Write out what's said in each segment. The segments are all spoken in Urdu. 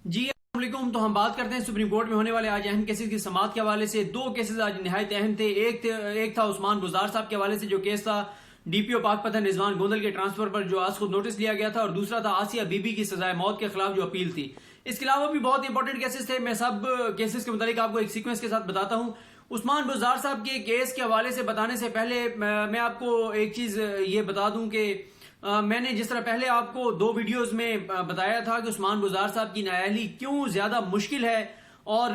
جی السلام علیکم۔ تو ہم بات کرتے ہیں سپریم کورٹ میں ہونے والے آج اہم کیسز کی سماعت کے حوالے سے۔ دو کیسز آج نہایت اہم تھے۔ ایک تھا عثمان بزدار صاحب کے حوالے سے، جو کیس تھا ڈی پی او پاک پتن رضوان گوندل کے ٹرانسفر پر جو آج خود نوٹس لیا گیا تھا، اور دوسرا تھا آسیہ بی بی کی سزائے موت کے خلاف جو اپیل تھی۔ اس کے علاوہ بھی بہت امپورٹنٹ کیسز تھے، میں سب کیسز کے متعلق آپ کو ایک سیکوینس کے ساتھ بتاتا ہوں۔ عثمان بزدار صاحب کے کیس کے حوالے سے بتانے سے پہلے میں آپ کو ایک چیز یہ بتا دوں کہ میں نے جس طرح پہلے آپ کو دو ویڈیوز میں بتایا تھا کہ عثمان بزدار صاحب کی نااہلی کیوں زیادہ مشکل ہے، اور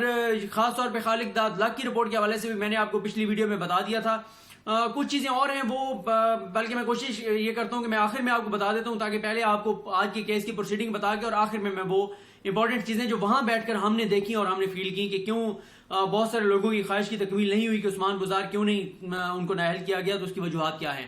خاص طور پہ خالد داد لک کی رپورٹ کے حوالے سے بھی میں نے آپ کو پچھلی ویڈیو میں بتا دیا تھا۔ کچھ چیزیں اور ہیں وہ بلکہ میں کوشش یہ کرتا ہوں کہ میں آخر میں آپ کو بتا دیتا ہوں، تاکہ پہلے آپ کو آج کی کیس کی پروسیڈنگ بتا کے اور آخر میں وہ امپورٹنٹ چیزیں جو وہاں بیٹھ کر ہم نے دیکھی اور ہم نے فیل کی کہ کیوں بہت سارے لوگوں کی خواہش کی تکمیل نہیں ہوئی کہ عثمان بزدار کیوں نہیں ان کو نااہل کیا گیا، تو اس کی وجوہات کیا ہیں۔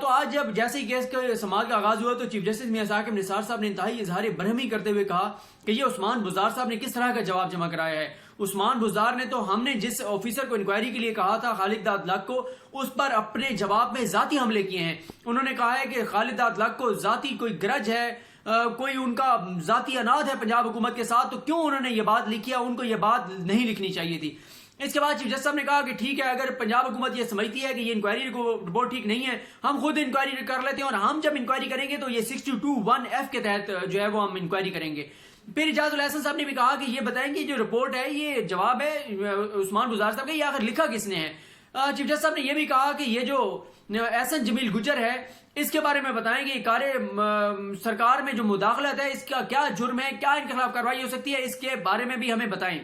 تو آج جب جیسے ہی کیس کے سماعت کا آغاز ہوا تو چیف جسٹس میاں ثاقب نثار صاحب نے انتہائی اظہار برہمی کرتے ہوئے کہا کہ یہ عثمان بزدار صاحب نے کس طرح کا جواب جمع کرایا ہے۔ عثمان بزدار نے تو ہم نے جس آفیسر کو انکوائری کے لیے کہا تھا خالد داد لک کو، اس پر اپنے جواب میں ذاتی حملے کیے ہیں۔ انہوں نے کہا ہے کہ خالد داد لک کو ذاتی کوئی گرج ہے، کوئی ان کا ذاتی اناد ہے پنجاب حکومت کے ساتھ، تو کیوں انہوں نے یہ بات لکھی ہے، ان کو یہ بات نہیں لکھنی چاہیے تھی۔ اس کے بعد چیف جسٹس صاحب نے کہا کہ ٹھیک ہے، اگر پنجاب حکومت یہ سمجھتی ہے کہ یہ انکوائری رپورٹ ٹھیک نہیں ہے، ہم خود انکوائری کر لیتے ہیں، اور ہم جب انکوائری کریں گے تو یہ 62(1)(f) کے تحت جو ہے وہ ہم انکوائری کریں گے۔ پھر اعجاز الاحسن صاحب نے بھی کہا کہ یہ بتائیں کہ جو رپورٹ ہے، یہ جواب ہے عثمان بزدار صاحب کا، یہ آخر لکھا کس نے ہے۔ چیف جسٹس صاحب نے یہ بھی کہا کہ یہ جو احسن جمیل گجر ہے، اس کے بارے میں بتائیں کہ کار سرکار میں جو مداخلت ہے، اس کا کیا جرم ہے، کیا ان کے خلاف کارروائی ہو سکتی ہے، اس کے بارے میں بھی ہمیں بتائیں۔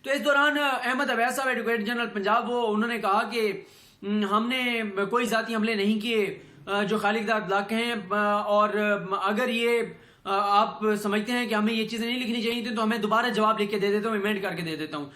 تو اس دوران احمد عبید صاحب ایڈوکیٹ جنرل پنجاب انہوں نے کہا کہ ہم نے کوئی ذاتی حملے نہیں کیے جو خالد داد لک ہیں، اور اگر یہ آپ سمجھتے ہیں کہ ہمیں یہ چیزیں نہیں لکھنی چاہیے تو ہمیں دوبارہ جواب لکھ کے دے دیتا ہوں، ایمینڈ کر کے دے دیتا ہوں۔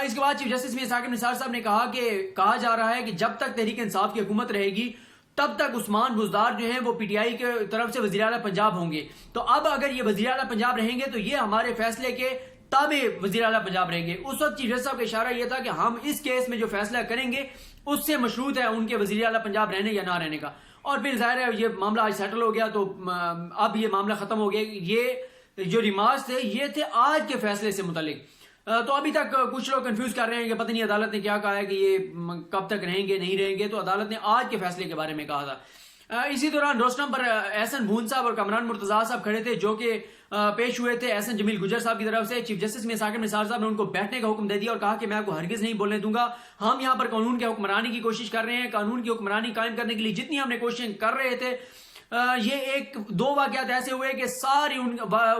اس کے بعد چیف جسٹس میاں ثاقب نثار صاحب نے کہا کہ کہا جا رہا ہے کہ جب تک تحریک انصاف کی حکومت رہے گی تب تک عثمان بزدار جو ہیں وہ پی ٹی آئی کی طرف سے وزیر اعلیٰ پنجاب ہوں گے۔ تو اب اگر یہ وزیر اعلیٰ پنجاب رہیں گے تو یہ ہمارے فیصلے کے تابع وزیر اعلیٰ پنجاب رہیں گے۔ اس وقت چیف جسٹس صاحب کا اشارہ یہ تھا کہ ہم اس کیس میں جو فیصلہ کریں گے اس سے مشروط ہے ان کے وزیر اعلیٰ پنجاب رہنے یا نہ رہنے کا۔ اور پھر ظاہر ہے یہ معاملہ آج سیٹل ہو گیا، تو اب یہ معاملہ ختم ہو گیا۔ یہ جو ریمارکس تھے یہ تھے آج کے فیصلے سے متعلق۔ تو ابھی تک کچھ لوگ کنفیوز کر رہے ہیں کہ پتہ نہیں عدالت نے کیا کہا ہے کہ یہ کب تک رہیں گے نہیں رہیں گے، تو عدالت نے آج کے فیصلے کے بارے میں کہا تھا۔ اسی دوران روسٹم پر احسن بھون صاحب اور کامران مرتضیٰ صاحب کھڑے تھے، جو کہ پیش ہوئے تھے احسن جمیل گجر صاحب کی طرف سے۔ چیف جسٹس میاں ثاقب نثار صاحب نے ان کو بیٹھنے کا حکم دے دیا اور کہا کہ میں آپ کو ہرگز نہیں بولنے دوں گا، ہم یہاں پر قانون کے حکمرانی کی کوشش کر رہے ہیں، قانون کی حکمرانی قائم کرنے کے لیے جتنی ہم نے کوششیں کر رہے تھے، یہ ایک دو واقعات ایسے ہوئے کہ ساری ان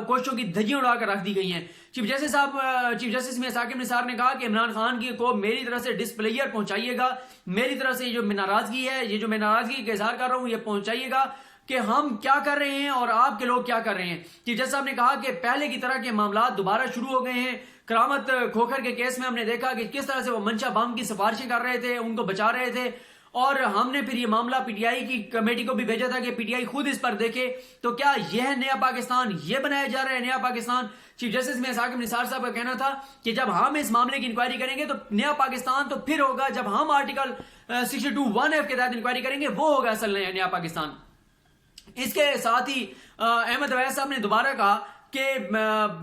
کوششوں کی دھجیاں اڑا کر رکھ دی گئی ہیں۔ چیف جسٹس میاں ثاقب نثار نے کہا کہ عمران خان کی کو میری طرف سے ڈسپلیئر پہنچائیے گا، میری طرف سے یہ جو ناراضگی ہے، یہ جو میں ناراضگی کا اظہار کر رہا ہوں، یہ پہنچائیے گا کہ ہم کیا کر رہے ہیں اور آپ کے لوگ کیا کر رہے ہیں۔ چیف جسٹس صاحب نے کہا کہ پہلے کی طرح کے معاملات دوبارہ شروع ہو گئے ہیں۔ کرامت کھوکھر کے کیس میں ہم نے دیکھا کہ کس طرح سے وہ منشا بم کی سفارشیں کر رہے تھے، ان کو بچا رہے تھے، اور ہم نے پھر یہ معاملہ پی ٹی آئی کی کمیٹی کو بھی بھیجا تھا کہ پی ٹی آئی خود اس پر دیکھے۔ تو کیا یہ ہے نیا پاکستان، یہ بنایا جا رہا ہے نیا پاکستان؟ چیف جسٹس میاں ثاقب نثار صاحب کا کہنا تھا کہ جب ہم اس معاملے کی انکوائری کریں گے تو نیا پاکستان تو پھر ہوگا جب ہم آرٹیکل 62(1)(f) کے تحت انکوائری کریں گے، وہ ہوگا اصل نیا پاکستان۔ اس کے ساتھ ہی احمد عبید صاحب نے دوبارہ کہا کہ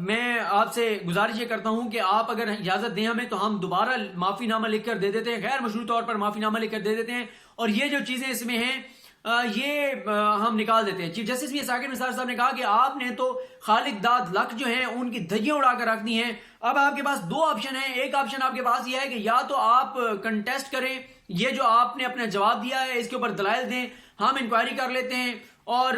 میں آپ سے گزارش یہ کرتا ہوں کہ آپ اگر اجازت دیں ہمیں تو ہم دوبارہ معافی نامہ لکھ کر دے دیتے ہیں، غیر مشروط طور پر معافی نامہ لکھ کر دے دیتے ہیں، اور یہ جو چیزیں اس میں ہیں یہ ہم نکال دیتے ہیں۔ چیف جسٹس میاں ثاقب نثار صاحب نے کہا کہ آپ نے تو خالد داد لک جو ہیں ان کی دھجیاں اڑا کر رکھ دی ہیں، اب آپ کے پاس دو آپشن ہیں۔ ایک آپشن آپ کے پاس یہ ہے کہ یا تو آپ کنٹیسٹ کریں، یہ جو آپ نے اپنا جواب دیا ہے اس کے اوپر دلائل دیں، ہم انکوائری کر لیتے ہیں، اور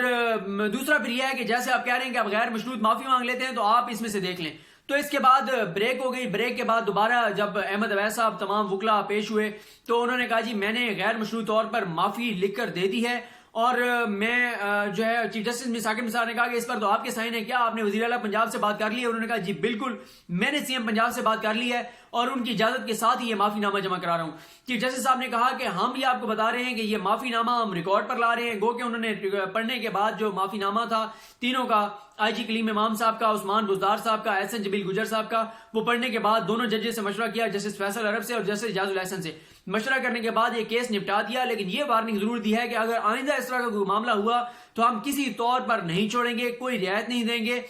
دوسرا پھر یہ ہے کہ جیسے آپ کہہ رہے ہیں کہ آپ غیر مشروط معافی مانگ لیتے ہیں تو آپ اس میں سے دیکھ لیں۔ تو اس کے بعد بریک ہو گئی۔ بریک کے بعد دوبارہ جب احمد عبید صاحب تمام وکلا پیش ہوئے تو انہوں نے کہا جی میں نے غیر مشروط طور پر معافی لکھ کر دے دی ہے، اور میں جو ہے چیف جسٹس میاں ثاقب نثار نے کہا کہ اس پر تو آپ کے سائن ہے، کیا آپ نے وزیر اعلیٰ پنجاب سے بات کر لی ہے؟ انہوں نے کہا جی بالکل میں نے سی ایم پنجاب سے بات کر لی ہے، اور ان کی اجازت کے ساتھ ہی یہ معافی نامہ جمع کرا رہا ہوں۔ چیف جسٹس صاحب نے کہا کہ ہم یہ آپ کو بتا رہے ہیں کہ یہ معافی نامہ ہم ریکارڈ پر لا رہے ہیں، گو کہ انہوں نے پڑھنے کے بعد جو معافی نامہ تھا تینوں کا، آئی جی کلیم امام صاحب کا، عثمان بزدار صاحب کا، احسن جمیل گجر صاحب کا، وہ پڑھنے کے بعد دونوں ججز سے مشورہ کیا، جسٹس فیصل عرب سے اور جسٹس اعجاز الاحسن سے مشورہ کرنے کے بعد یہ کیس نپٹا دیا، لیکن یہ وارننگ ضرور دی ہے کہ اگر آئندہ اس طرح کا کوئی معاملہ ہوا تو ہم کسی طور پر نہیں چھوڑیں گے، کوئی رعایت نہیں دیں گے۔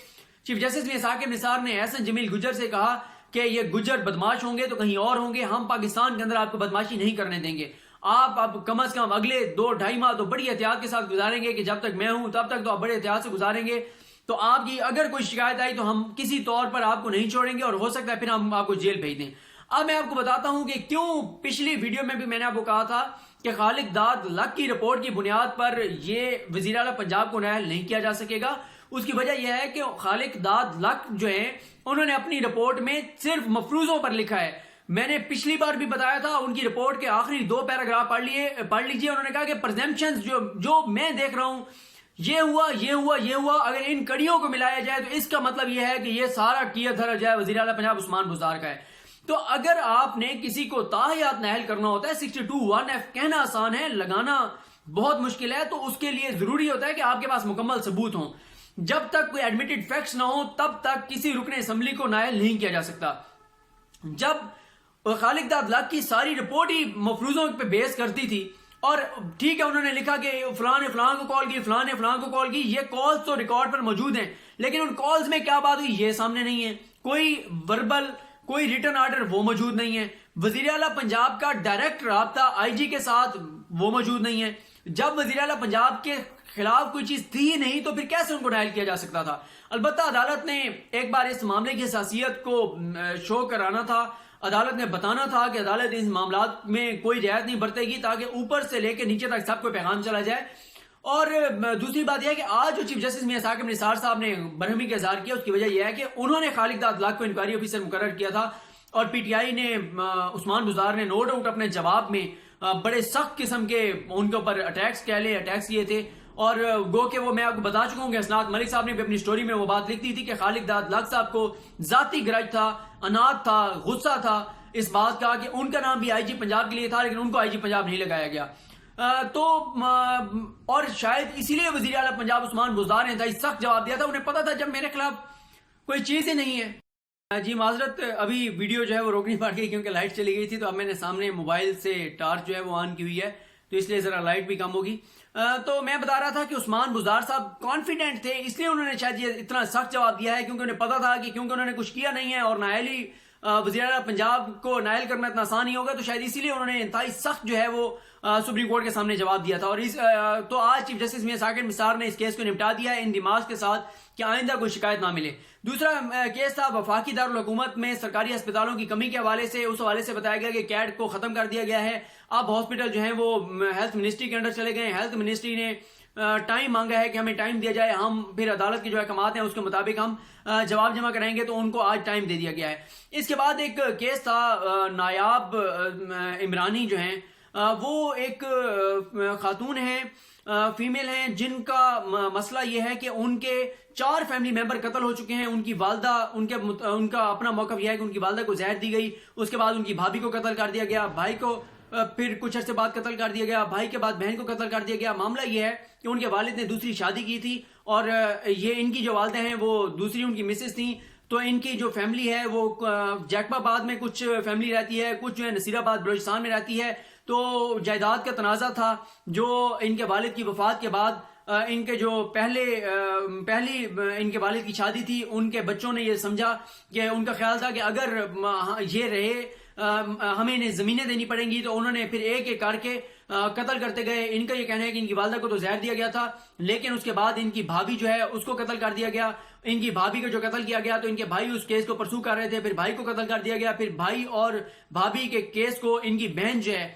چیف جسٹس میاں ثاقب نثار نے احسن جمیل گجر سے کہا کہ یہ گجر بدماش ہوں گے تو کہیں اور ہوں گے، ہم پاکستان کے اندر آپ کو بدماشی نہیں کرنے دیں گے، آپ اب کم از کم اگلے 2-2.5 ماہ تو بڑی احتیاط کے ساتھ گزاریں گے کہ جب تک میں ہوں تب تک تو آپ بڑے احتیاط سے گزاریں گے، تو آپ کی اگر کوئی شکایت آئی تو ہم کسی طور پر آپ کو نہیں چھوڑیں گے اور ہو سکتا ہے پھر ہم آپ کو جیل بھیج دیں۔ اب میں آپ کو بتاتا ہوں کہ کیوں پچھلی ویڈیو میں بھی میں نے آپ کو کہا تھا کہ خالق داد لک کی رپورٹ کی بنیاد پر یہ وزیر اعلیٰ پنجاب کو نائل نہیں کیا جا سکے گا۔ اس کی وجہ یہ ہے کہ خالق داد لک جو ہیں انہوں نے اپنی رپورٹ میں صرف مفروضوں پر لکھا ہے۔ میں نے پچھلی بار بھی بتایا تھا، ان کی رپورٹ کے آخری 2 پیراگراف پڑھ لیجئے۔ انہوں نے کہا کہ پرزمپشنز جو میں دیکھ رہا ہوں، یہ ہوا یہ ہوا یہ ہوا، اگر ان کڑیوں کو ملایا جائے تو اس کا مطلب یہ ہے کہ یہ سارا کیا دھرا جائے وزیر اعلیٰ پنجاب عثمان بزدار کا ہے۔ تو اگر آپ نے کسی کو تاحیات نائل کرنا ہوتا ہے 62(1)(f) کہنا آسان ہے، لگانا بہت مشکل ہے، تو اس کے لیے ضروری ہوتا ہے کہ آپ کے پاس مکمل ثبوت ہوں۔ جب تک کوئی ایڈمیٹڈ فیکٹس نہ ہو تب تک کسی رکن اسمبلی کو نائل نہیں کیا جا سکتا۔ جب خالق داد لک کی ساری رپورٹ ہی مفروضوں پہ بیس کرتی تھی، اور ٹھیک ہے انہوں نے لکھا کہ فلاں نے فلاں کو کال کی، فلاں نے فلاں کو کال کی، یہ کالز تو ریکارڈ پر موجود ہیں، لیکن ان کالز میں کیا بات ہوئی یہ سامنے نہیں ہے، کوئی وربل کوئی ریٹن آرڈر وہ موجود نہیں ہے، وزیر اعلیٰ پنجاب کا ڈائریکٹ رابطہ آئی جی کے ساتھ وہ موجود نہیں ہے۔ جب وزیر اعلیٰ پنجاب کے خلاف کوئی چیز تھی ہی نہیں تو پھر کیسے ان کو نائل کیا جا سکتا تھا؟ البتہ عدالت نے ایک بار اس معاملے کی حساسیت کو شو کرانا تھا، عدالت نے بتانا تھا کہ عدالت ان معاملات میں کوئی رعایت نہیں برتے گی تاکہ اوپر سے لے کے نیچے تک سب کو پیغام چلا جائے۔ اور دوسری بات یہ ہے کہ آج جو چیف جسٹس میاں ثاقب نثار صاحب نے برہمی کا اظہار کیا، اس کی وجہ یہ ہے کہ انہوں نے خالق داد لک کو انکوائری آفیسر مقرر کیا تھا، اور پی ٹی آئی نے عثمان بزدار نے نو ڈاؤٹ اپنے جواب میں بڑے سخت قسم کے ان کے اوپر اٹیکس کیے تھے، اور گو کہ وہ میں آپ کو بتا چکا ہوں کہ اسناد ملک صاحب نے بھی اپنی سٹوری میں وہ بات لکھ دی تھی کہ خالق داد لک صاحب کو ذاتی گرج تھا، انات تھا، غصہ تھا اس بات کا کہ ان کا نام بھی آئی جی پنجاب کے لیے تھا لیکن ان کو آئی جی پنجاب نہیں لگایا گیا۔ تو اور شاید اسی لیے وزیر اعلیٰ پنجاب عثمان بزدار نے انتہائی سخت جواب دیا تھا، انہیں پتا تھا جب میرے خلاف کوئی چیز ہی نہیں ہے۔ جی معذرت، ابھی ویڈیو جو ہے وہ روکنی پڑ گئی کیونکہ لائٹ چلی گئی تھی، تو اب میں نے سامنے موبائل سے ٹارچ جو ہے وہ آن کی ہوئی ہے تو اس لیے ذرا لائٹ بھی کم ہوگی۔ تو میں بتا رہا تھا کہ عثمان بزدار صاحب کانفیڈنٹ تھے، اس لیے انہوں نے شاید یہ اتنا سخت جواب دیا ہے کیونکہ انہیں پتا تھا کہ کیونکہ انہوں نے کچھ کیا نہیں ہے اور نائل ہی وزیر اعلیٰ پنجاب کو نائل کرنا اتنا آسان نہیں ہوگا، تو شاید اسی لیے انہوں نے انتہائی سخت جو ہے وہ سپریم کورٹ کے سامنے جواب دیا تھا۔ اور تو آج چیف جسٹس میاں ثاقب نثار نے اس کیس کو نپٹا دیا ہے ان دماغ کے ساتھ کہ آئندہ کوئی شکایت نہ ملے۔ دوسرا کیس تھا وفاقی دارالحکومت میں سرکاری اسپتالوں کی کمی کے حوالے سے، اس حوالے سے بتایا گیا کہ کیٹ کو ختم کر دیا گیا ہے، اب ہاسپٹل جو ہیں وہ ہیلتھ منسٹری کے انڈر چلے گئے ہیں، ہیلتھ منسٹری نے ٹائم مانگا ہے کہ ہمیں ٹائم دیا جائے، ہم پھر عدالت کے جو احکامات ہیں اس کے مطابق ہم جواب جمع کرائیں گے، تو ان کو آج ٹائم دے دیا گیا ہے۔ اس کے بعد ایک کیس تھا نایاب عمرانی جو ہیں، وہ ایک خاتون ہیں، فیمیل ہیں، جن کا مسئلہ یہ ہے کہ ان کے 4 فیملی ممبر قتل ہو چکے ہیں۔ ان کی والدہ ان کا اپنا موقف یہ ہے کہ ان کی والدہ کو زہر دی گئی، اس کے بعد ان کی بھابھی کو قتل کر دیا گیا، بھائی کو پھر کچھ عرصے بعد قتل کر دیا گیا، بھائی کے بعد بہن کو قتل کر دیا گیا۔ معاملہ یہ ہے کہ ان کے والد نے دوسری شادی کی تھی اور یہ ان کی جو والدہ ہیں وہ دوسری ان کی مسز تھیں، تو ان کی جو فیملی ہے وہ جیکب آباد میں کچھ فیملی رہتی ہے، کچھ جو ہے نصیر آباد بلوچستان میں رہتی ہے۔ تو جائیداد کا تنازع تھا جو ان کے والد کی وفات کے بعد ان کے جو پہلی ان کے والد کی شادی تھی، ان کے بچوں نے یہ سمجھا کہ ان کا خیال تھا کہ اگر یہ رہے ہمیں انہیں زمینیں دینی پڑیں گی، تو انہوں نے پھر ایک ایک کر کے قتل کرتے گئے۔ ان کا یہ کہنا ہے کہ ان کی والدہ کو تو زہر دیا گیا تھا، لیکن اس کے بعد ان کی بھابھی جو ہے اس کو قتل کر دیا گیا۔ ان کی بھابھی کو جو قتل کیا گیا تو ان کے بھائی اس کیس کو پرسو کر رہے تھے، پھر بھائی کو قتل کر دیا گیا، پھر بھائی اور بھابھی کے کیس کو ان کی بہن جو ہے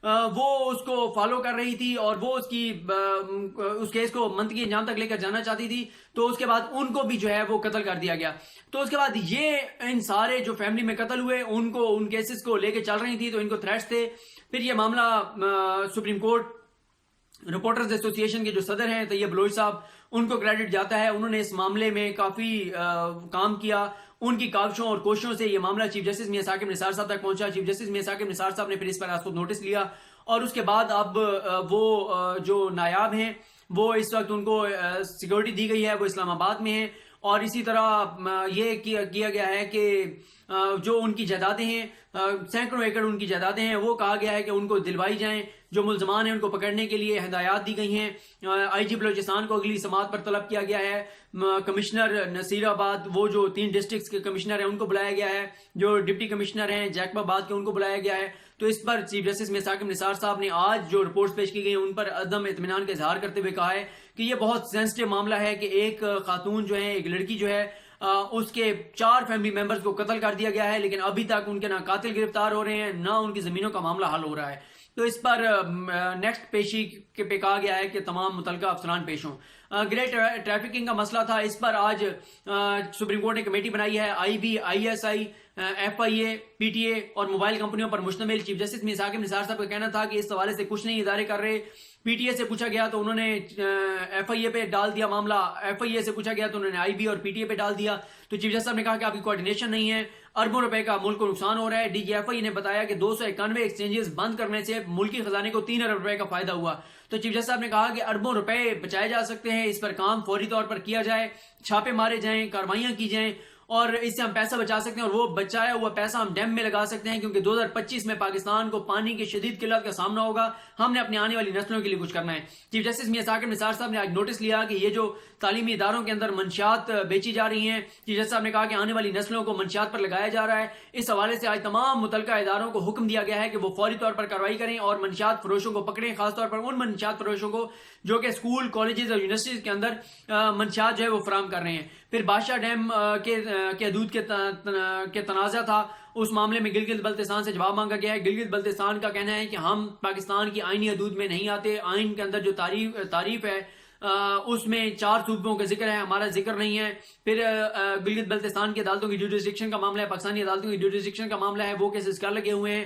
وہ اس کو فالو کر رہی تھی اور وہ اس کیس کو منطقی انجام تک لے کر جانا چاہتی تھی، تو اس کے بعد ان کو بھی جو ہے وہ قتل کر دیا گیا۔ تو اس کے بعد یہ ان سارے جو فیملی میں قتل ہوئے ان کیسز کو لے کے چل رہی تھی، تو ان کو تھریٹس تھے۔ پھر یہ معاملہ سپریم کورٹ رپورٹرز ایسوسی ایشن کے جو صدر ہیں طیب بلوچ صاحب، ان کو کریڈٹ جاتا ہے، انہوں نے اس معاملے میں کافی کام کیا۔ ان کی کاوشوں اور کوششوں سے یہ معاملہ چیف جسٹس میاں ثاقب نثار صاحب تک پہنچا۔ چیف جسٹس میاں ثاقب نثار صاحب نے پھر اس پر از خود نوٹس لیا، اور اس کے بعد اب وہ جو نایاب ہیں وہ اس وقت ان کو سیکورٹی دی گئی ہے، وہ اسلام آباد میں ہیں، اور اسی طرح یہ کیا گیا ہے کہ جو ان کی جائیدادیں ہیں، سینکڑوں ایکڑ ان کی جائیدادیں ہیں، وہ کہا گیا ہے کہ ان کو دلوائی جائیں جو ملزمان ہیں ان کو پکڑنے کے لیے ہدایات دی گئی ہیں. آئی جی بلوچستان کو اگلی سماعت پر طلب کیا گیا ہے. کمشنر نصیر آباد وہ جو 3 ڈسٹرکٹس کے کمشنر ہیں ان کو بلایا گیا ہے. جو ڈپٹی کمشنر ہیں جیکب آباد کے ان کو بلایا گیا ہے. تو اس پر چیف جسٹس میں ثاقب نثار صاحب نے آج جو رپورٹس پیش کی گئی ان پر عدم اطمینان کا اظہار کرتے ہوئے کہا ہے کہ یہ بہت سینسٹیو معاملہ ہے کہ ایک خاتون جو ہے، ایک لڑکی جو ہے، اس کے 4 فیملی ممبرز کو قتل کر دیا گیا ہے، لیکن ابھی تک ان کے نہ قاتل گرفتار ہو رہے ہیں نہ ان کی زمینوں کا معاملہ حل ہو رہا ہے. تو اس پر نیکسٹ پیشی پہ کہا گیا ہے کہ تمام متعلقہ افسران پیش ہوں. گریٹ ٹریفکنگ کا مسئلہ تھا، اس پر آج سپریم کورٹ نے کمیٹی بنائی ہے. I B, I S I, F I A, P T A اور موبائل کمپنیوں پر مشتمل. چیف جسٹس میں ثاقب نثار صاحب کا کہنا تھا کہ اس حوالے سے کچھ نہیں ادارے کر رہے. پی ٹی اے سے پوچھا گیا تو انہوں نے ایف آئی اے پہ ڈال دیا معاملہ، ایف آئی اے سے پوچھا گیا تو انہوں نے آئی بی اور پی ٹی اے پہ ڈال دیا. تو چیف جسٹس صاحب نے کہا کہ آپ کی کوارڈینیشن نہیں ہے، اربوں روپے کا ملک کو نقصان ہو رہا ہے. ڈی جی ایف آئی نے بتایا کہ 291 ایکسچینجز بند کرنے سے ملکی خزانے کو 3 ارب روپے کا فائدہ ہوا. تو چیف جسٹس صاحب نے کہا کہ اربوں روپے بچائے جا سکتے ہیں، اس پر کام فوری طور پر کیا جائے، چھاپے مارے جائیں، کاروائیاں کی جائیں اور اس سے ہم پیسہ بچا سکتے ہیں اور وہ بچایا ہوا پیسہ ہم ڈیم میں لگا سکتے ہیں، کیونکہ 2025 میں پاکستان کو پانی کی شدید قلت کا سامنا ہوگا. ہم نے اپنی آنے والی نسلوں کے لیے کچھ کرنا ہے. چیف جسٹس میاں ثاقب نثار صاحب نے آج نوٹس لیا کہ یہ جو تعلیمی اداروں کے اندر منشیات بیچی جا رہی ہیں، چیف جسٹس صاحب نے کہا کہ آنے والی نسلوں کو منشیات پر لگایا جا رہا ہے. اس حوالے سے آج تمام متعلقہ اداروں کو حکم دیا گیا ہے کہ وہ فوری طور پر کارروائی کریں اور منشیات فروشوں کو پکڑیں، خاص طور پر ان منشیات فروشوں کو جو کہ اسکول، کالجز اور یونیورسٹیز کے اندر منشیات جو ہے وہ فراہم کر رہے ہیں. پھر بادشاہ ڈیم کے حدود کے تنازع تھا، اس معاملے میں گلگت بلتستان سے جواب مانگا گیا ہے. گلگت بلتستان کا کہنا ہے کہ ہم پاکستان کی آئینی حدود میں نہیں آتے. آئین کے اندر جو تعریف ہے اس میں 4 صوبوں کا ذکر ہے، ہمارا ذکر نہیں ہے. پھر گلگت بلتستان کی عدالتوں کی جوڈیسڈکشن کا معاملہ ہے، پاکستانی عدالتوں کی جوڈیسڈکشن کا معاملہ ہے، وہ کیسز کر لگے ہوئے ہیں.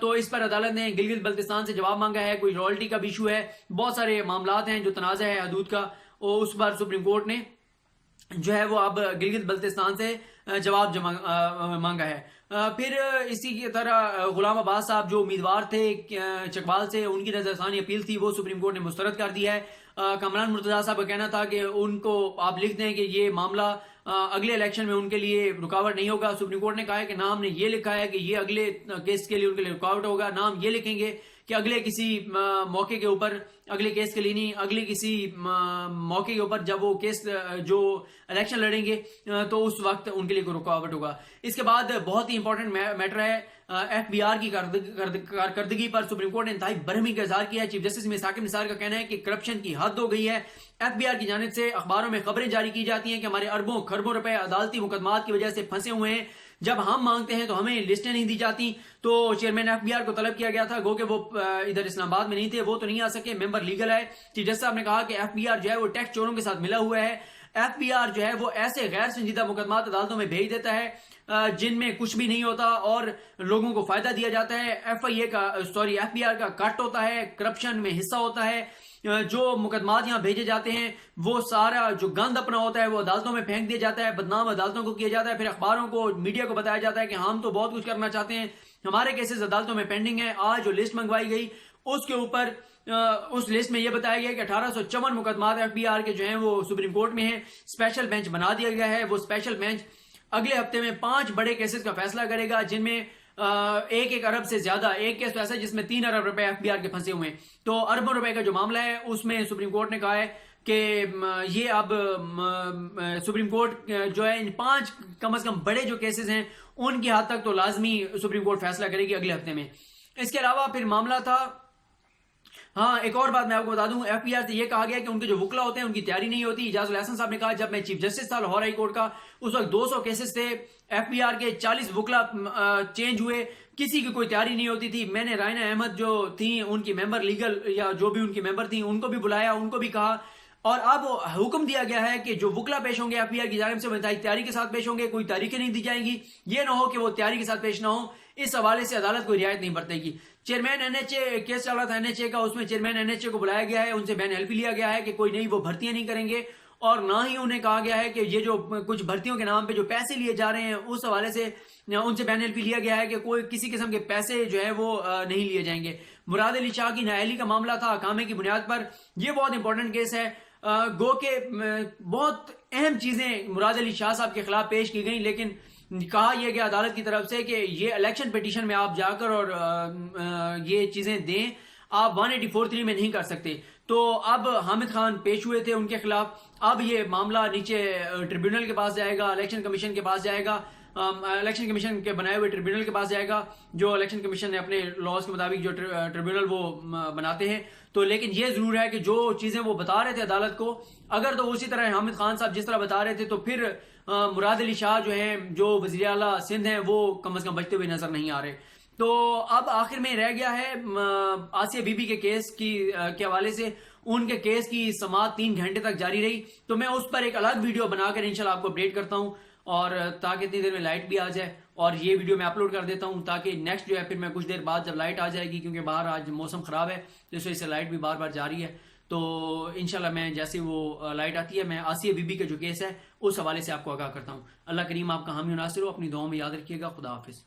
تو اس پر عدالت نے گلگت بلتستان سے جواب مانگا ہے. کوئی رائلٹی کا بھی ایشو ہے، بہت سارے معاملات ہیں جو تنازع ہے حدود کا، اور اس پر سپریم کورٹ نے جو ہے وہ اب گلگت بلتستان سے جواب مانگا ہے. پھر اسی کی طرح غلام عباس صاحب جو امیدوار تھے چکوال سے، ان کی نظر ثانی اپیل تھی، وہ سپریم کورٹ نے مسترد کر دی ہے. کامران مرتضیٰ صاحب کا کہنا تھا کہ ان کو آپ لکھ دیں کہ یہ معاملہ اگلے الیکشن میں ان کے لیے رکاوٹ نہیں ہوگا. سپریم کورٹ نے کہا ہے کہ نہ ہم نے یہ لکھا ہے کہ یہ اگلے کیس کے لیے ان کے لیے رکاوٹ ہوگا، نہ ہم یہ لکھیں گے کہ اگلے کسی موقع کے اوپر، اگلے کیس کے لیے نہیں، اگلے کسی موقع کے اوپر جب وہ کیس جو الیکشن لڑیں گے تو اس وقت ان کے لیے کوئی رکاوٹ ہوگا. اس کے بعد بہت ہی امپورٹنٹ میٹر ہے ایف بی آر کی کارکردگی پر سپریم کورٹ نے انتہائی برہمی کا اظہار کیا ہے. چیف جسٹس میں ثاقب نثار کا کہنا ہے کہ کرپشن کی حد ہو گئی ہے. ایف بی آر کی جانب سے اخباروں میں خبریں جاری کی جاتی ہیں کہ ہمارے اربوں کھربوں روپے عدالتی مقدمات کی وجہ سے پھنسے ہوئے ہیں، جب ہم مانگتے ہیں تو ہمیں لسٹیں نہیں دی جاتی. تو چیئرمین ایف بی آر کو طلب کیا گیا تھا، گو کہ وہ ادھر اسلام آباد میں نہیں تھے، وہ تو نہیں آ سکے، ممبر لیگل ہے. چیف جسٹس صاحب نے کہا کہ ایف بی آر جو ہے وہ ٹیکس چوروں کے ساتھ ملا ہوا ہے. ایف بی آر جو ہے وہ ایسے غیر سنجیدہ مقدمات عدالتوں میں بھیج دیتا ہے جن میں کچھ بھی نہیں ہوتا اور لوگوں کو فائدہ دیا جاتا ہے. ایف بی آر کا کٹ ہوتا ہے، کرپشن میں حصہ ہوتا ہے. جو مقدمات یہاں بھیجے جاتے ہیں وہ سارا جو گند اپنا ہوتا ہے وہ عدالتوں میں پھینک دیا جاتا ہے، بدنام عدالتوں کو کیا جاتا ہے. پھر اخباروں کو، میڈیا کو بتایا جاتا ہے کہ ہم تو بہت کچھ کرنا چاہتے ہیں، ہمارے کیسز عدالتوں میں پینڈنگ ہیں. آج جو لسٹ منگوائی گئی اس کے اوپر اس لسٹ میں یہ بتایا گیا کہ 1854 مقدمات ایف بی آر کے جو ہیں وہ سپریم کورٹ میں ہیں. اسپیشل بینچ بنا دیا گیا ہے. وہ اسپیشل بینچ اگلے ہفتے میں 5 بڑے کیسز کا فیصلہ کرے گا، جن میں 1 ارب سے زیادہ. ایک کیس ایسا ہے جس میں 3 ارب روپے ایف بی آر کے پھنسے ہوئے ہیں. تو اربوں روپے کا جو معاملہ ہے اس میں سپریم کورٹ نے کہا ہے کہ یہ اب سپریم کورٹ جو ہے ان 5 کم از کم بڑے جو کیسز ہیں ان کی حد تک تو لازمی سپریم کورٹ فیصلہ کرے گی اگلے ہفتے میں. اس کے علاوہ پھر معاملہ تھا، ہاں ایک اور بات میں آپ کو بتا دوں، ایف بی آر سے یہ کہا گیا کہ ان کے جو وکلا ہوتے ہیں ان کی تیاری نہیں ہوتی. اجاز الحسن صاحب نے کہا جب میں چیف جسٹس تھا لاہور ہائی کورٹ کا، اس وقت 200 کیسز تھے، ایف بی آر کے 40 وکلا چینج ہوئے، کسی کی کوئی تیاری نہیں ہوتی تھی. میں نے رائنا احمد جو تھیں ان کی ممبر لیگل یا جو بھی ان کی ممبر تھیں ان کو بھی بلایا، ان کو بھی کہا، اور اب حکم دیا گیا ہے کہ جو وکلا پیش ہوں گے ایف بی آر کی جانب سے وہ تیاری کے ساتھ پیش ہوں گے، کوئی تاریخیں نہیں دی جائیں گی. یہ نہ ہو کہ وہ تیاری کے ساتھ پیش نہ ہوں. اس حوالے سے عدالت کوئی رعایت نہیں برتے گی. Chairman N H A case چل رہا تھا این ایچ اے کا، اس میں چیئرمین این ایچ اے کو بلایا گیا ہے، ان سے بین ایل پی لیا گیا ہے کہ کوئی نہیں وہ بھرتیاں نہیں کریں گے، اور نہ ہی انہیں کہا گیا ہے کہ یہ جو کچھ بھرتیوں کے نام پہ جو پیسے لیے جا رہے ہیں اس حوالے سے ان سے بین ایل پی لیا گیا ہے کہ کوئی کسی قسم کے پیسے جو ہے وہ نہیں لیے جائیں گے. مراد علی شاہ کی نااہلی کا معاملہ تھا اقامے کی بنیاد پر. یہ بہت امپورٹنٹ کیس ہے. گو کہ بہت اہم چیزیں مراد علی شاہ صاحب کے خلاف پیش کی گئیں، لیکن کہا یہ گیا عدالت کی طرف سے کہ یہ الیکشن پیٹیشن میں آپ جا کر اور یہ چیزیں دیں. آپ 184(3) میں نہیں کر سکتے. تو اب حامد خان پیش ہوئے تھے ان کے خلاف. اب یہ معاملہ نیچے ٹریبیونل کے پاس جائے گا, الیکشن کمیشن کے پاس جائے گا, الیکشن کمیشن کے بنائے ہوئے ٹریبیونل کے پاس جائے گا, جو الیکشن کمیشن نے اپنے لاز کے مطابق جو ٹریبیونل وہ بناتے ہیں. تو لیکن یہ ضرور ہے کہ جو چیزیں وہ بتا رہے تھے عدالت کو, اگر تو اسی طرح حامد خان صاحب جس طرح بتا رہے تھے, تو پھر مراد علی شاہ جو ہیں, جو وزیر اعلیٰ سندھ ہیں, وہ کم از کم بچتے ہوئے نظر نہیں آ رہے. تو اب آخر میں رہ گیا ہے آسیہ بی بی کے کیس کے حوالے سے. ان کے کیس کی سماعت 3 گھنٹے تک جاری رہی, تو میں اس پر ایک الگ ویڈیو بنا کر انشاءاللہ آپ کو اپڈیٹ کرتا ہوں, اور تاکہ اتنی دیر میں لائٹ بھی آ جائے, اور یہ ویڈیو میں اپلوڈ کر دیتا ہوں تاکہ نیکسٹ جو ہے پھر میں کچھ دیر بعد جب لائٹ آ جائے گی, کیونکہ باہر آج موسم خراب ہے تو اس وجہ سے لائٹ بھی بار بار جا رہی ہے, تو انشاءاللہ میں جیسے وہ لائٹ آتی ہے میں آسیہ بی بی کا جو کیس ہے اس حوالے سے آپ کو آگاہ کرتا ہوں. اللہ کریم آپ کا حامی و ناصر ہو. اپنی دعاؤں میں یاد رکھیے گا. خدا حافظ.